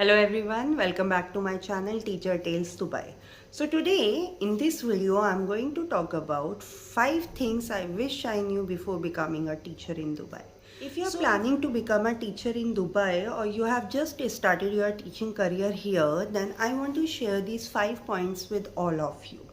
Hello everyone, welcome back to my channel Teacher Tales Dubai. So today in this video I'm going to talk about 5 things I wish I knew before becoming a teacher in Dubai. If you are planning to become a teacher in Dubai or you have just started your teaching career here, then I want to share these 5 points with all of you.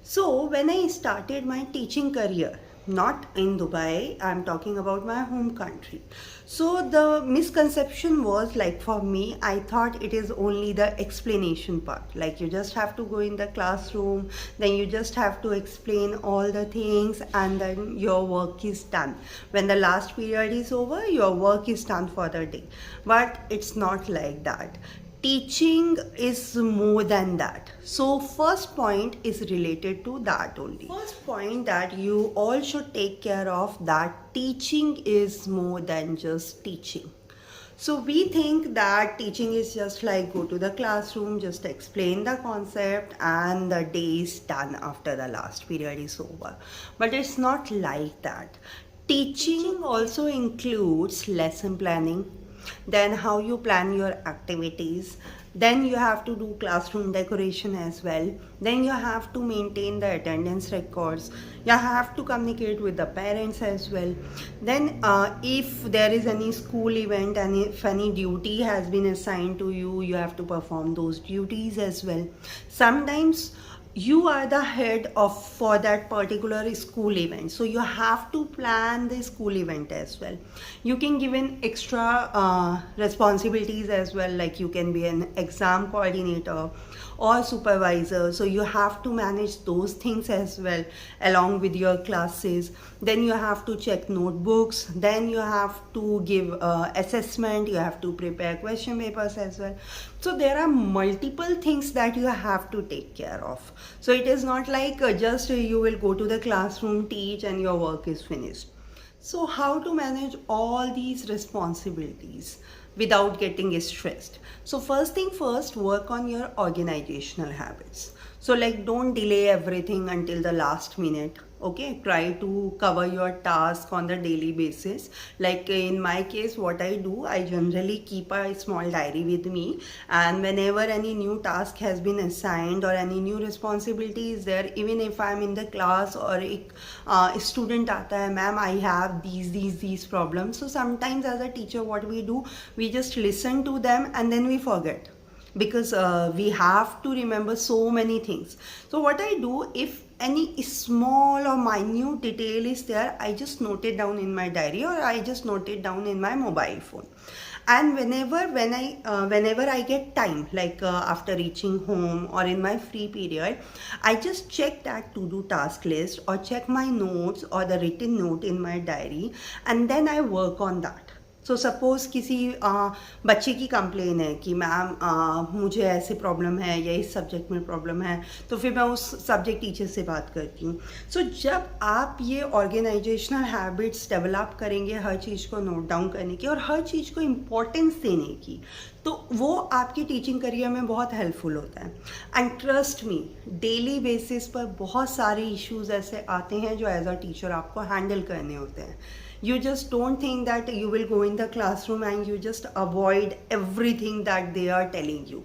So when I started my teaching career, not in Dubai, I'm talking about my home country. So the misconception was like for me, I thought it is only the explanation part. Like you just have to go in the classroom, then you just have to explain all the things and then your work is done. When the last period is over, your work is done for the day. But it's not like that. Teaching is more than that. So first point is related to that only. First point that you all should take care of, that teaching is more than just teaching. So we think that teaching is just like go to the classroom, just explain the concept and the day is done after the last period is over. But it's not like that. Teaching also includes lesson planning, then how you plan your activities, then you have to do classroom decoration as well, then you have to maintain the attendance records, you have to communicate with the parents as well, then if there is any school event and if any duty has been assigned to you, you have to perform those duties as well. Sometimes you are the head of for that particular school event, so you have to plan the school event as well. You can give in extra responsibilities as well, like you can be an exam coordinator or supervisor, so you have to manage those things as well along with your classes. Then you have to check notebooks, then you have to give assessment, you have to prepare question papers as well. So there are multiple things that you have to take care of. So it is not like just you will go to the classroom, teach and your work is finished. So how to manage all these responsibilities without getting stressed? So first thing first, work on your organizational habits. So like don't delay everything until the last minute. Okay, try to cover your task on the daily basis. Like in my case, what I do, I generally keep a small diary with me, and whenever any new task has been assigned or any new responsibility is there, even if I'm in the class or a student आता है, ma'am I have these problems. So sometimes as a teacher what we do, we just listen to them and then we forget, because we have to remember so many things. So what I do, if any small or minute detail is there, I just note it down in my diary or I just note it down in my mobile phone. And whenever I get time, like after reaching home or in my free period, I just check that to-do task list or check my notes or the written note in my diary, and then I work on that. So suppose किसी बच्चे की complain है कि ma'am मुझे ऐसे problem है या इस सब्जेक्ट में प्रॉब्लम है, तो फिर मैं उस सब्जेक्ट टीचर से बात करती हूँ. सो जब आप ये ऑर्गेनाइजेशनल हैबिट्स डेवलप करेंगे हर चीज़ को नोट डाउन करने की और हर चीज़ को इम्पोर्टेंस देने की, तो वो आपकी टीचिंग करियर में बहुत हेल्पफुल होता है. And trust me, daily basis पर बहुत सारे इश्यूज ऐसे आते हैं जो एज अ टीचर आपको हैंडल करने होते हैं. You just don't think that you will go in the classroom and you just avoid everything that they are telling you.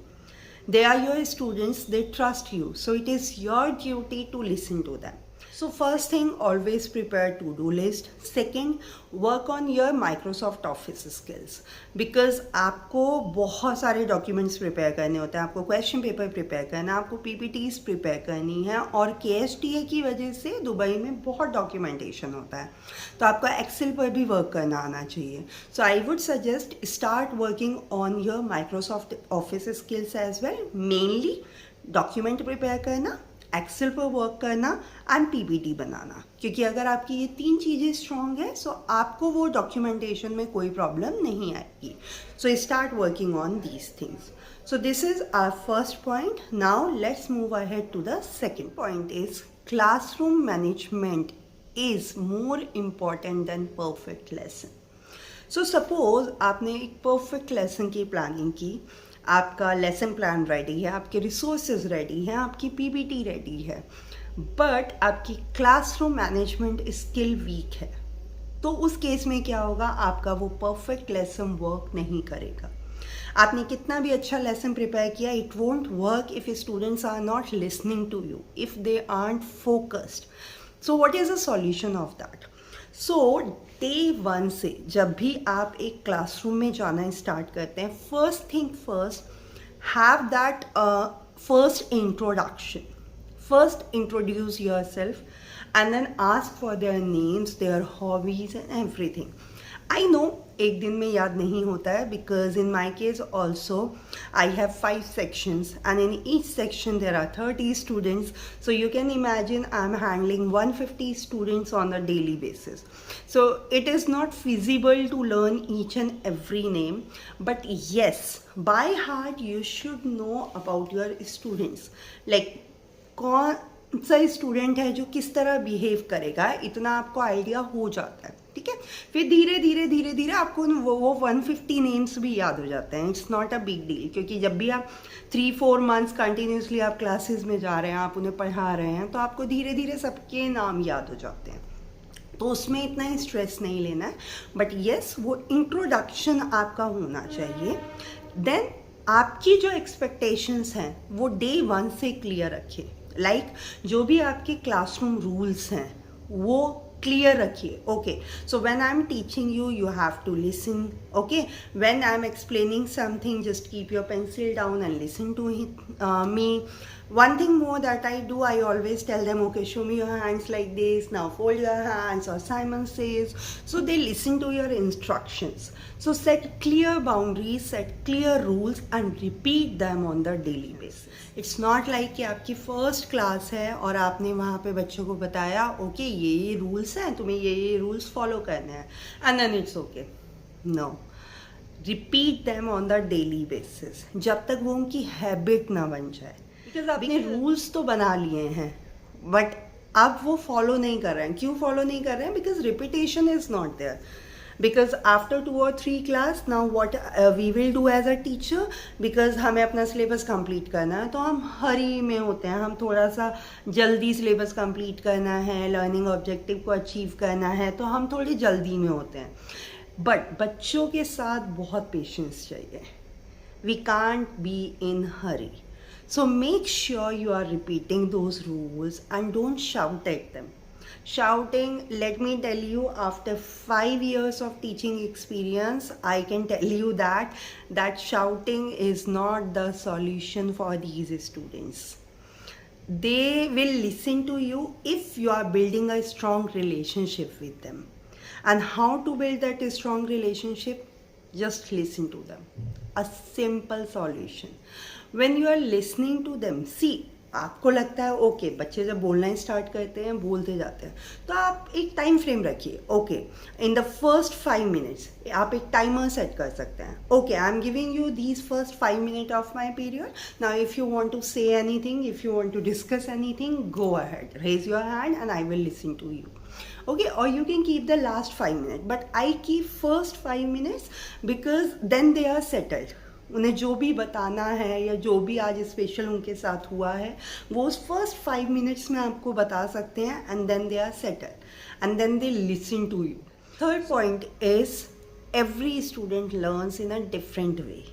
They are your students, they trust you, so it is your duty to listen to them. So first thing, always prepare to-do list. Second, work on your Microsoft Office skills, because आपको बहुत सारे documents prepare करने होते हैं, आपको question paper prepare करना है, आपको PPTs prepare करनी है, और KSTA की वजह से दुबई में बहुत documentation होता है, तो आपको Excel पर भी work करना आना चाहिए. So I would suggest start working on your Microsoft Office skills as well. Mainly document prepare करना, एक्सेल पर वर्क करना एंड पीपीटी बनाना, क्योंकि अगर आपकी ये 3 चीज़ें स्ट्रॉन्ग है सो आपको वो डॉक्यूमेंटेशन में कोई प्रॉब्लम नहीं आएगी. So start working on these things. So this is our first point. Now let's move ahead to the second point. Is classroom management is more important than perfect lesson. So suppose आपने एक perfect lesson की planning की, आपका lesson plan ready है, आपके resources ready हैं, आपकी PPT ready है, बट आपकी क्लासरूम मैनेजमेंट स्किल वीक है, तो उस केस में क्या होगा, आपका वो परफेक्ट लेसन वर्क नहीं करेगा. आपने कितना भी अच्छा लेसन प्रिपेयर किया, it won't work if students are not listening to you, if they aren't focused. So what is the solution of that? So day one से जब भी आप एक क्लासरूम में जाना स्टार्ट करते हैं, first thing first, have that first introduction. First introduce yourself and then ask for their names, their hobbies and everything. I know एक दिन में याद नहीं होता है, because in my case also I have 5 sections and in each section there are 30 students, so you can imagine I'm handling 150 students on a daily basis. So it is not feasible to learn each and every name, but yes, by heart you should know about your students, like कौन सा student है जो किस तरह behave करेगा, इतना आपको idea हो जाता है. ठीक है, फिर धीरे धीरे धीरे धीरे आपको वो 150 नेम्स भी याद हो जाते हैं. It's not a big deal, क्योंकि जब भी आप 3-4 मंथ्स कंटिन्यूसली आप क्लासेस में जा रहे हैं, आप उन्हें पढ़ा रहे हैं, तो आपको धीरे धीरे सबके नाम याद हो जाते हैं. तो उसमें इतना ही स्ट्रेस नहीं लेना है. बट येस, वो इंट्रोडक्शन आपका होना चाहिए. देन आपकी जो एक्सपेक्टेशंस हैं वो डे 1 से क्लियर रखिए. लाइक जो भी आपके क्लासरूम रूल्स हैं वो क्लियर रखिए. Okay, so when I am teaching you, you have to listen. Okay, when I am explaining something, just keep your pencil down and listen to me. One thing more that I do, I always tell them, okay, show me your hands like this, now fold your hands, or Simon says. So they listen to your instructions. So set clear boundaries, set clear rules and repeat them on the daily basis. It's not like कि आपकी first class है और आपने वहाँ पे बच्चों को बताया, ओके ये रूल्स हैं, तुम्हें ये रूल्स फॉलो करने हैं, and then it's okay. No. Repeat them on the daily basis, जब तक वो उनकी हैबिट ना बन जाए. बिकॉज आपने रूल्स तो बना लिए हैं बट अब वो फॉलो नहीं कर रहे हैं. क्यों फॉलो नहीं कर रहे हैं? Because repetition is not there. Because after 2 or 3 class, now what we will do as a teacher, because हमें अपना सिलेबस कंप्लीट करना है, तो हम हरी में होते हैं, हम थोड़ा सा जल्दी सिलेबस कंप्लीट करना है, लर्निंग ऑब्जेक्टिव को अचीव करना है, तो हम थोड़ी जल्दी में होते हैं. बट बच्चों के साथ बहुत पेशेंस चाहिए. We can't be in hurry. So make sure you are repeating those rules and don't shout at them. Shouting, let me tell you, after 5 years of teaching experience, I can tell you that shouting is not the solution for these students. They will listen to you if you are building a strong relationship with them. And how to build that strong relationship? Just listen to them. A simple solution. When you are listening to them, see, आपको लगता है okay बच्चे जब बोलना start करते हैं बोलते जाते हैं, तो आप एक टाइम फ्रेम रखिए. Okay, in the first 5 minutes आप एक टाइमर सेट कर सकते हैं. Okay, I am giving you these first 5 minute of my period. Now if you want to say anything, if you want to discuss anything, go ahead, raise your hand and I will listen to you. Okay, or you can keep the last 5 minutes, but I keep first 5 minutes because then they are settled. उन्हें जो भी बताना है या जो भी आज special उनके साथ हुआ है वो उस फर्स्ट 5 मिनट्स में आपको बता सकते हैं, and then they are settled and then they listen to you. Third point is every student learns in a different way.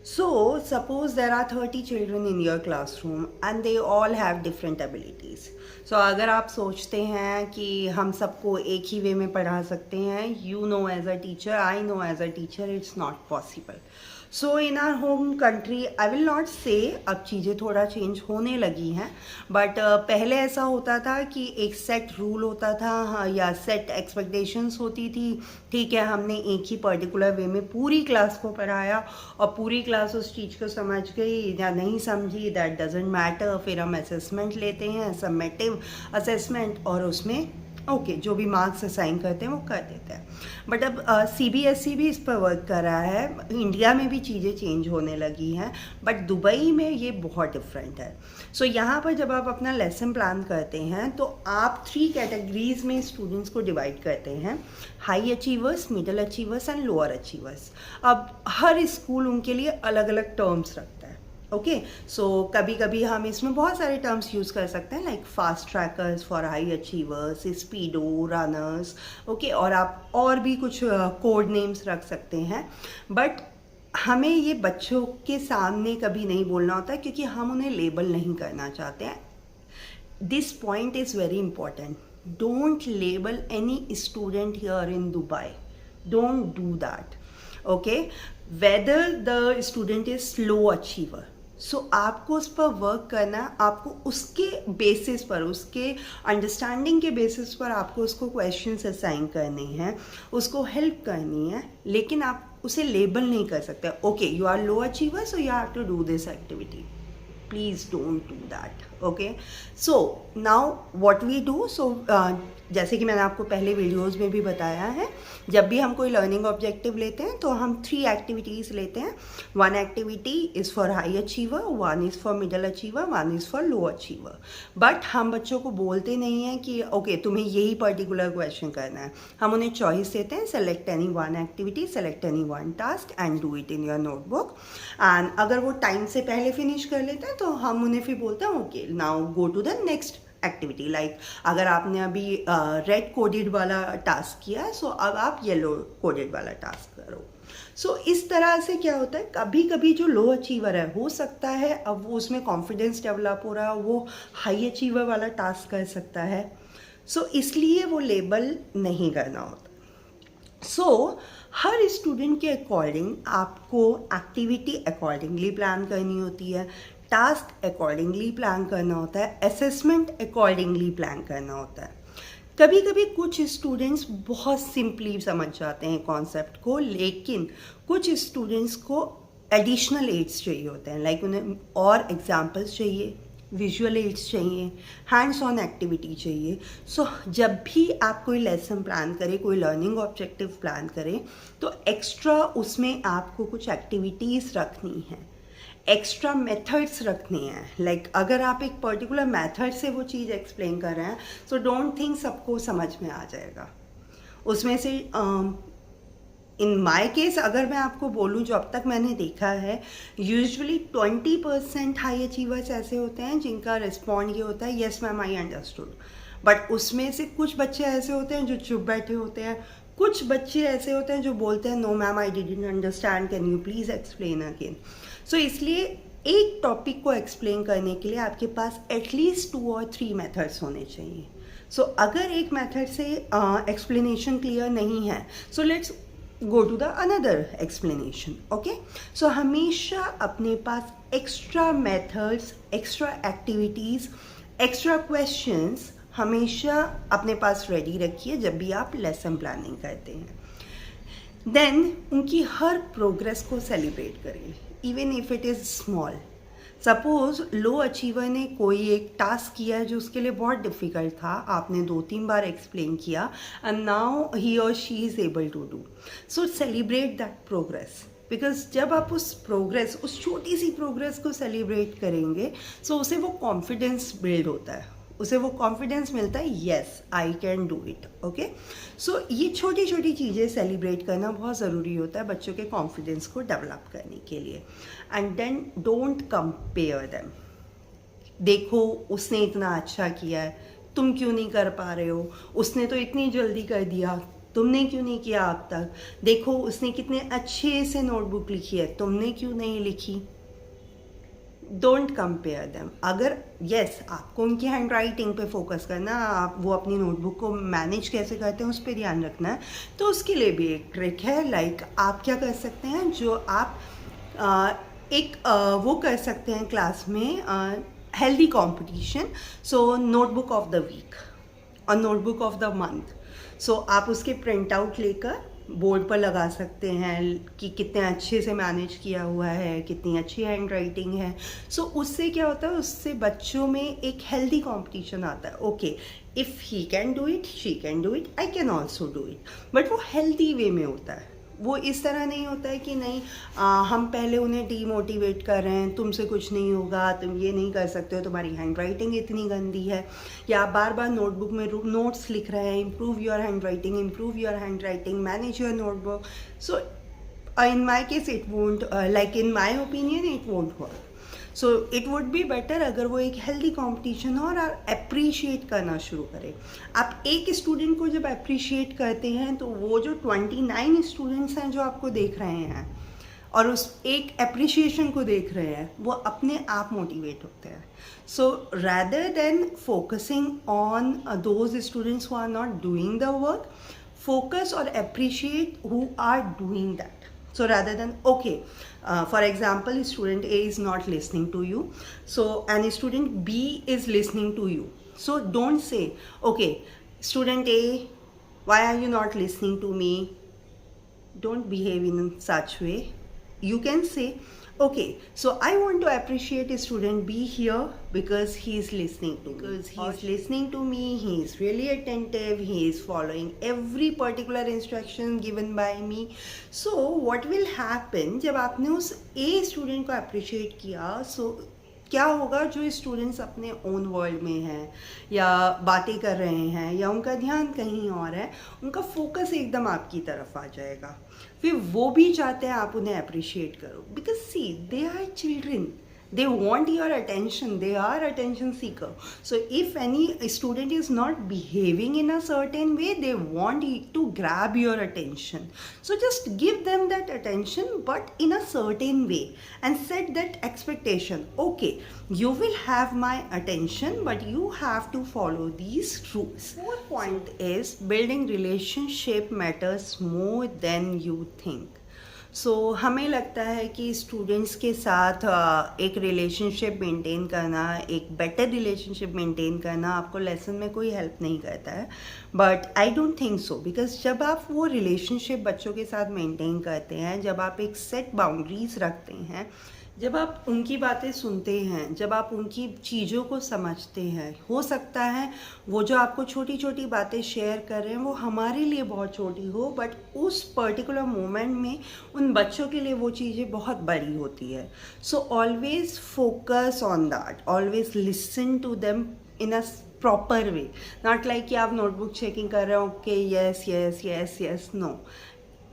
So suppose there are 30 children in your classroom and they all have different abilities. So अगर आप सोचते हैं कि हम सबको एक ही वे में पढ़ा सकते हैं, you know as a teacher, I know as a teacher, it's not possible. So in our home country, I will not say अब चीज़ें थोड़ा चेंज होने लगी हैं, बट पहले ऐसा होता था कि एक सेट रूल होता था, हाँ, या सेट एक्सपेक्टेशंस होती थी. ठीक है, हमने एक ही पर्टिकुलर वे में पूरी क्लास को पढ़ाया और पूरी क्लास उस चीज़ को समझ गई या नहीं समझी, दैट डजेंट मैटर. फिर हम असेसमेंट लेते हैं, समेटिव असेसमेंट, और उसमें ओके जो भी मार्क्स असाइन करते हैं वो कर देते हैं. बट अब CBSE भी इस पर वर्क कर रहा है. इंडिया में भी चीज़ें चेंज होने लगी हैं, बट दुबई में ये बहुत डिफरेंट है. सो यहाँ पर जब आप अपना लेसन प्लान करते हैं तो आप 3 कैटेगरीज में स्टूडेंट्स को डिवाइड करते हैं: high achievers, middle achievers and lower achievers. अब हर स्कूल उनके लिए अलग अलग टर्म्स रखता है. ओके, सो कभी कभी हम इसमें बहुत सारे टर्म्स यूज़ कर सकते हैं, like fast trackers for high achievers, speedo runners. Okay, और आप और भी कुछ कोड नेम्स रख सकते हैं. बट हमें ये बच्चों के सामने कभी नहीं बोलना होता क्योंकि हम उन्हें लेबल नहीं करना चाहते हैं. This point is very important. Don't label any student here in Dubai. Don't do that. Okay? Whether the student is slow achiever. So आपको उस पर वर्क करना, आपको उसके बेसिस पर, उसके अंडरस्टैंडिंग के बेसिस पर आपको उसको क्वेश्चंस असाइन करने हैं, उसको हेल्प करनी है, लेकिन आप उसे लेबल नहीं कर सकते. Okay, you are low achiever so you have to do this activity. Please don't do that. Okay, so now what we do, so जैसे कि मैंने आपको पहले वीडियोस में भी बताया है, जब भी हम कोई लर्निंग ऑब्जेक्टिव लेते हैं तो हम 3 एक्टिविटीज़ लेते हैं. 1 activity is for high achiever, 1 is for middle achiever, 1 is for low achiever. But हम बच्चों को बोलते नहीं हैं कि ओके तुम्हें यही पर्टिकुलर क्वेश्चन करना है. हम उन्हें चॉइस देते हैं, select any 1 activity, select any 1 task and do it in your notebook. And अगर वो टाइम से पहले फिनिश कर लेते हैं तो हम उन्हें फिर बोलते हैं okay now go to the next activity. Like अगर आपने अभी रेड कोडेड वाला टास्क किया है, सो अब आप येलो कोडेड वाला टास्क करो. सो इस तरह से क्या होता है, कभी कभी जो लो अचीवर है, हो सकता है अब वो उसमें कॉन्फिडेंस डेवलप हो रहा है, वो हाई अचीवर वाला टास्क कर सकता है. सो इसलिए वो लेबल नहीं करना होता. सो हर स्टूडेंट के अकॉर्डिंग आपको एक्टिविटी अकॉर्डिंगली प्लान करनी होती है, टास्क अकॉर्डिंगली प्लान करना होता है, असेसमेंट अकॉर्डिंगली प्लान करना होता है. कभी कभी कुछ स्टूडेंट्स बहुत सिंपली समझ जाते हैं कॉन्सेप्ट को, लेकिन कुछ स्टूडेंट्स को एडिशनल एड्स चाहिए होते हैं. लाइक उन्हें और एग्जाम्पल्स चाहिए, विजुअल एड्स चाहिए, हैंड्स ऑन एक्टिविटी चाहिए. सो जब भी आप कोई लेसन प्लान करें, कोई लर्निंग ऑब्जेक्टिव प्लान करें, तो एक्स्ट्रा उसमें आपको कुछ एक्टिविटीज़ रखनी है, एक्स्ट्रा मेथड्स रखने हैं. लाइक अगर आप एक पर्टिकुलर मेथड से वो चीज़ एक्सप्लेन कर रहे हैं, सो डोंट थिंक सबको समझ में आ जाएगा. उसमें से इन माई केस अगर मैं आपको बोलूँ, जो अब तक मैंने देखा है, यूजुअली 20% हाई अचीवर्स ऐसे होते हैं जिनका रिस्पॉन्ड ये होता है yes ma'am I understood. But उसमें से कुछ बच्चे ऐसे होते हैं जो चुप बैठे होते हैं, कुछ बच्चे ऐसे होते हैं जो बोलते हैं no ma'am I didn't understand, can you please explain again. So इसलिए एक टॉपिक को एक्सप्लेन करने के लिए आपके पास एटलीस्ट 2 और 3 मेथड्स होने चाहिए. सो अगर एक मेथड से एक्सप्लेनेशन क्लियर नहीं है, so let's go to the another explanation. Okay, so हमेशा अपने पास extra methods, extra activities, extra questions हमेशा अपने पास रेडी रखिए जब भी आप लेसन प्लानिंग करते हैं. देन उनकी हर प्रोग्रेस को सेलिब्रेट करिए, even if it is small. Suppose low achiever ने कोई एक टास्क किया है जो उसके लिए बहुत डिफ़िकल्ट था, आपने 2-3 बार एक्सप्लेन किया, एंड नाउ ही और she is able to do. So celebrate that progress, because जब आप उस प्रोग्रेस, उस छोटी सी प्रोग्रेस को सेलिब्रेट करेंगे, सो उसे वो कॉन्फिडेंस बिल्ड होता है, उसे वो कॉन्फिडेंस मिलता है yes I can do it. Okay, so ये छोटी छोटी चीज़ें सेलिब्रेट करना बहुत ज़रूरी होता है बच्चों के कॉन्फिडेंस को डेवलप करने के लिए. And then don't compare them. देखो उसने इतना अच्छा किया है, तुम क्यों नहीं कर पा रहे हो, उसने तो इतनी जल्दी कर दिया, तुमने क्यों नहीं किया अब तक, देखो उसने कितने अच्छे से नोटबुक लिखी है, तुमने क्यों नहीं लिखी. Don't compare them. अगर येस आपको उनकी हैंड राइटिंग पे फोकस करना, आप वो अपनी नोटबुक को मैनेज कैसे करते हैं उस पर ध्यान रखना है, तो उसके लिए भी एक ट्रिक है. लाइक आप क्या कर सकते हैं, जो आप वो कर सकते हैं क्लास में, healthy competition. So notebook of the week और notebook of the month. So आप उसके प्रिंट आउट लेकर बोर्ड पर लगा सकते हैं कि कितने अच्छे से मैनेज किया हुआ है, कितनी अच्छी हैंड राइटिंग है. सो उससे क्या होता है, उससे बच्चों में एक हेल्दी कंपटीशन आता है. Okay, if he can do it, she can do it, I can also do it. But वो हेल्दी वे में होता है, वो इस तरह नहीं होता है कि नहीं हम पहले उन्हें डीमोटिवेट कर रहे हैं, तुमसे कुछ नहीं होगा, तुम ये नहीं कर सकते हो, तुम्हारी हैंड राइटिंग इतनी गंदी है, या बार बार नोटबुक में नोट्स लिख रहे हैं, improve your hand writing, improve your hand writing, manage your notebook. So in my case it won't, like in my opinion it won't work. So it would be better अगर वो एक healthy competition हो और appreciate करना शुरू करें. आप एक स्टूडेंट को जब अप्रिशिएट करते हैं तो वो जो 29 स्टूडेंट्स हैं जो आपको देख रहे हैं, और उस एक एप्रिसिएशन को देख रहे हैं, वो अपने आप मोटिवेट होते हैं. So rather than focusing on those students who are not doing the work, focus or appreciate who are doing that. So rather than, okay, for example, student A is not listening to you, so and student B is listening to you. So don't say, okay, student A, why are you not listening to me? Don't behave in such way. You can say, okay, so I want to appreciate student B here because he is listening to me. Because he is listening to me, he is really attentive, he is following every particular instruction given by me. So what will happen, जब आपने उस A student को appreciate किया, so क्या होगा, जो students अपने own world में हैं या बातें कर रहे हैं या उनका ध्यान कहीं और है, उनका फोकस एकदम आपकी तरफ आ जाएगा. फिर वो भी चाहते हैं आप उन्हें अप्रिशिएट करो, because see they are children, they want your attention, they are attention seeker. So if any student is not behaving in a certain way, they want to grab your attention. So just give them that attention, but in a certain way, and set that expectation. Okay, you will have my attention, but you have to follow these rules. Fourth point is building relationship matters more than you think. सो हमें लगता है कि students के साथ एक relationship maintain करना, एक better relationship maintain करना आपको लेसन में कोई हेल्प नहीं करता है, but I don't think so. Because जब आप वो रिलेशनशिप बच्चों के साथ मेंटेन करते हैं, जब आप एक सेट बाउंड्रीज रखते हैं, जब आप उनकी बातें सुनते हैं, जब आप उनकी चीज़ों को समझते हैं, हो सकता है वो जो आपको छोटी छोटी बातें शेयर कर रहे हैं वो हमारे लिए बहुत छोटी हो, बट उस पर्टिकुलर मोमेंट में उन बच्चों के लिए वो चीज़ें बहुत बड़ी होती है. So always focus on that, always listen to them in a proper way, not like कि आप नोटबुक चेकिंग कर रहे हो, okay yes yes yes yes, no.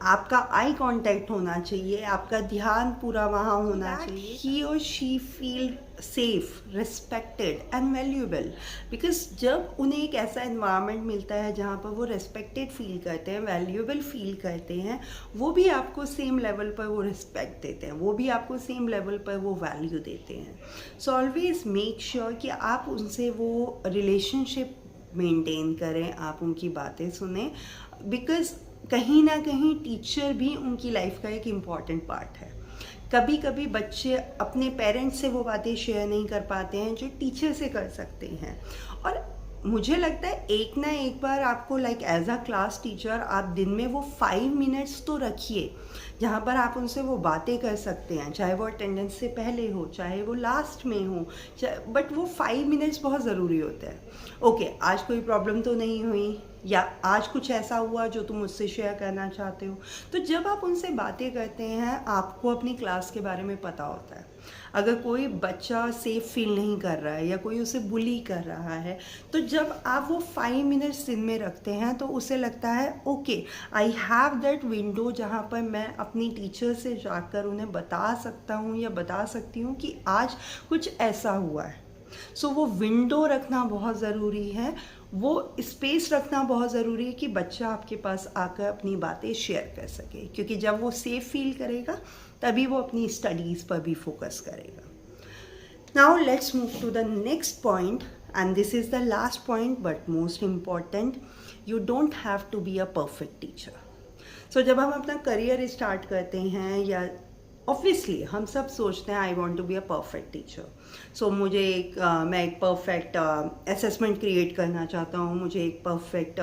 आपका आई कांटेक्ट होना चाहिए, आपका ध्यान पूरा वहाँ होना चाहिए. ही और she feel safe, respected and valuable. Because जब उन्हें एक ऐसा इन्वायरमेंट मिलता है जहाँ पर वो रिस्पेक्टेड फील करते हैं, वैल्यूएबल फील करते हैं, वो भी आपको सेम लेवल पर वो रिस्पेक्ट देते हैं, वो भी आपको सेम लेवल पर वो वैल्यू देते हैं. सो ऑलवेज मेक श्योर कि आप उनसे वो रिलेशनशिप मेंटेन करें, आप उनकी बातें सुने, बिकॉज कहीं ना कहीं टीचर भी उनकी लाइफ का एक इम्पॉर्टेंट पार्ट है. कभी कभी बच्चे अपने पेरेंट्स से वो बातें शेयर नहीं कर पाते हैं जो टीचर से कर सकते हैं. और मुझे लगता है एक ना एक बार आपको like as a class teacher आप दिन में वो 5 मिनट्स तो रखिए जहाँ पर आप उनसे वो बातें कर सकते हैं, चाहे वो अटेंडेंस से पहले हो, चाहे वो लास्ट में हो, बट वो 5 मिनट्स बहुत ज़रूरी होते हैं. ओके, आज कोई प्रॉब्लम तो नहीं हुई, या आज कुछ ऐसा हुआ जो तुम मुझसे शेयर करना चाहते हो. तो जब आप उनसे बातें करते हैं, आपको अपनी क्लास के बारे में पता होता है. अगर कोई बच्चा सेफ फील नहीं कर रहा है या कोई उसे बुली कर रहा है, तो जब आप वो 5 मिनट्स दिन में रखते हैं तो उसे लगता है okay, I have that window जहाँ पर मैं अपनी टीचर से जाकर उन्हें बता सकता हूँ या बता सकती हूँ कि आज कुछ ऐसा हुआ है. सो वो विंडो रखना बहुत ज़रूरी है, वो स्पेस रखना बहुत ज़रूरी है कि बच्चा आपके पास आकर अपनी बातें शेयर कर सके, क्योंकि जब वो सेफ फील करेगा तभी वो अपनी स्टडीज़ पर भी फोकस करेगा. Now let's move to the next point, and this is the last point but most important. You don't have to be a perfect teacher. So जब हम अपना करियर स्टार्ट करते हैं, या ऑब्वियसली हम सब सोचते हैं I want to be a perfect teacher. So मुझे मैं एक परफेक्ट असेसमेंट क्रिएट करना चाहता हूँ, मुझे एक परफेक्ट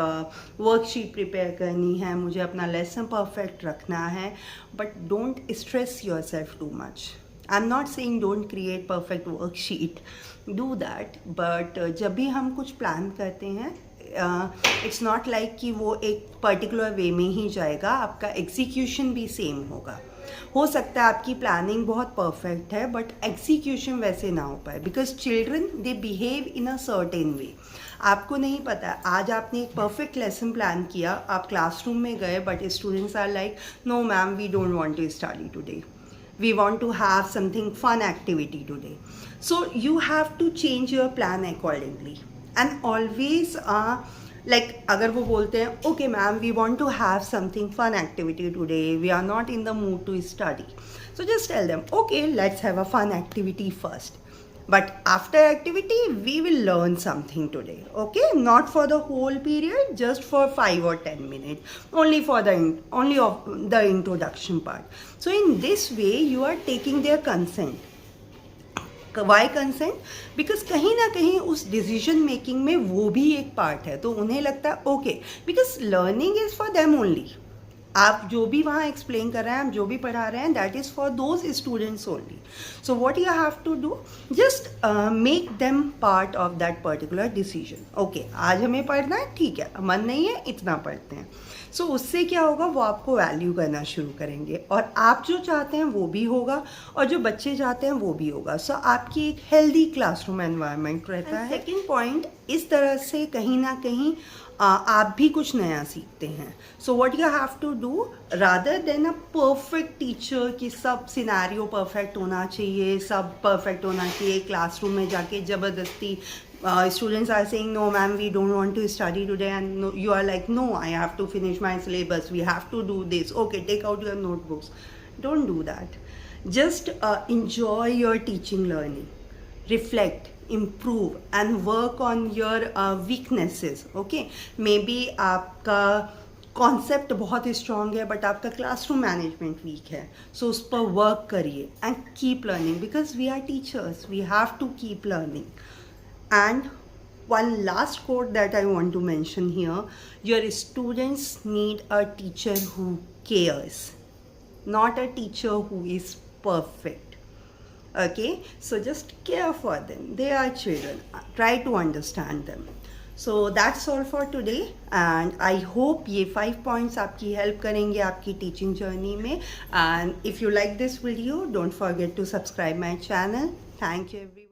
वर्कशीट प्रिपेयर करनी है, मुझे अपना लेसन परफेक्ट रखना है. But don't stress your self too much. I am not saying don't create perfect worksheet, do that, but जब भी हम कुछ प्लान करते हैं, इट्स नॉट लाइक कि वो एक पर्टिकुलर वे में ही जाएगा, आपका एग्जीक्यूशन भी सेम होगा. हो सकता है आपकी प्लानिंग बहुत परफेक्ट है बट एग्जीक्यूशन वैसे ना हो पाए, because children they behave in a certain way. आपको नहीं पता, आज आपने एक परफेक्ट लेसन प्लान किया, आप क्लासरूम में गए, but students are like no ma'am, we don't want to study today, we want to have something fun activity today. So you have to change your plan accordingly, and always like अगर वो बोलते हैं okay ma'am, we want to have something fun activity today, we are not in the mood to study, So just tell them, okay, let's have a fun activity first. But after activity, we will learn something today, okay? Not for the whole period, just for 5 or 10 minutes, only for only of the introduction part. So in this way, you are taking their consent. Why consent? Because कहीं ना कहीं उस decision making में वो भी एक part है, तो उन्हें लगता है okay, because learning is for them only. आप जो भी वहाँ एक्सप्लेन कर रहे हैं, आप जो भी पढ़ा रहे हैं, that is for those students only. So what you have to do, just make them part of that particular decision. Okay, आज हमें पढ़ना है, ठीक है, मन नहीं है, इतना पढ़ते हैं. सो उससे क्या होगा, वो आपको वैल्यू करना शुरू करेंगे, और आप जो चाहते हैं वो भी होगा, और जो बच्चे चाहते हैं वो भी होगा. सो आपकी एक हेल्दी क्लासरूम एनवायरनमेंट रहता है. सेकेंड पॉइंट, इस तरह से कहीं ना कहीं आप भी कुछ नया सीखते हैं. So what you have to do, rather than a perfect teacher कि सब सिनेरियो परफेक्ट होना चाहिए, सब परफेक्ट होना चाहिए, क्लासरूम में जाके ज़बरदस्ती students are saying, no ma'am, we don't want to study today, and no, you are like, no, I have to finish my syllabus, we have to do this, okay, take out your notebooks. Don't do that. Just enjoy your teaching learning, reflect, improve and work on your weaknesses. Okay, maybe आपका concept बहुत strong है but आपका classroom management weak है, so उस पर work करिए and keep learning, because we are teachers, we have to keep learning. And one last quote that I want to mention here, your students need a teacher who cares, not a teacher who is perfect. Okay, so just care for them, they are children, try to understand them. So that's all for today, and I hope ये 5 points आपकी help करेंगे आपकी teaching journey में. And if you like this video, don't forget to subscribe my channel. Thank you everyone.